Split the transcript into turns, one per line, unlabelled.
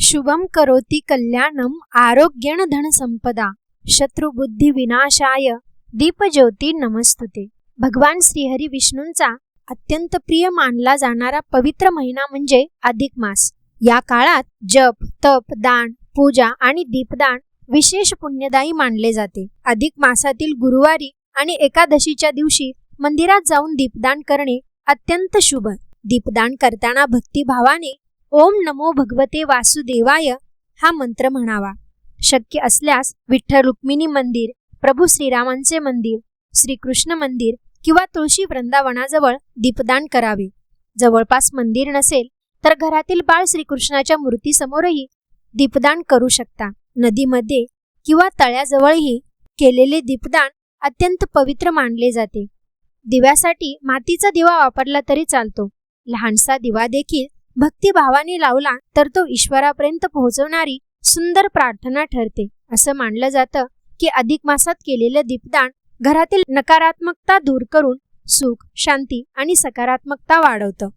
शुभम करोति कल्याणम आरोग्येण धनसंपदा शत्रुबुद्धी विनाशाय दीपज्योती नमस्तुते। भगवान श्रीहरी विष्णूंचा अत्यंत प्रिय मानला जाणारा पवित्र महिना म्हणजे अधिक मास। या काळात जप, तप, दान, पूजा आणि दीपदान विशेष पुण्यदायी मानले जाते। अधिक मासातील गुरुवारी आणि एकादशीच्या दिवशी मंदिरात जाऊन दीपदान करणे अत्यंत शुभ। दीपदान करताना भक्तिभावाने ओम नमो भगवते वासुदेवाय हा मंत्र म्हणावा। शक्य असल्यास विठ्ठल रुक्मिणी मंदिर, प्रभू श्रीरामांचे मंदिर, श्रीकृष्ण मंदिर किंवा तुळशी वृंदावनाजवळ दीपदान करावे। जवळपास मंदिर नसेल तर घरातील बाळ श्रीकृष्णाच्या मूर्तीसमोरही दीपदान करू शकता। नदीमध्ये किंवा तळ्याजवळही केलेले दीपदान अत्यंत पवित्र मानले जाते। दिव्यासाठी मातीचा दिवा वापरला तरी चालतो। लहानसा दिवा देखील भक्तिभावाने लावला तर तो ईश्वरापर्यंत पोहोचवणारी सुंदर प्रार्थना ठरते। असं मानलं जातं की अधिक मासात केलेलं दीपदान घरातील नकारात्मकता दूर करून सुख, शांती आणि सकारात्मकता वाढवतं।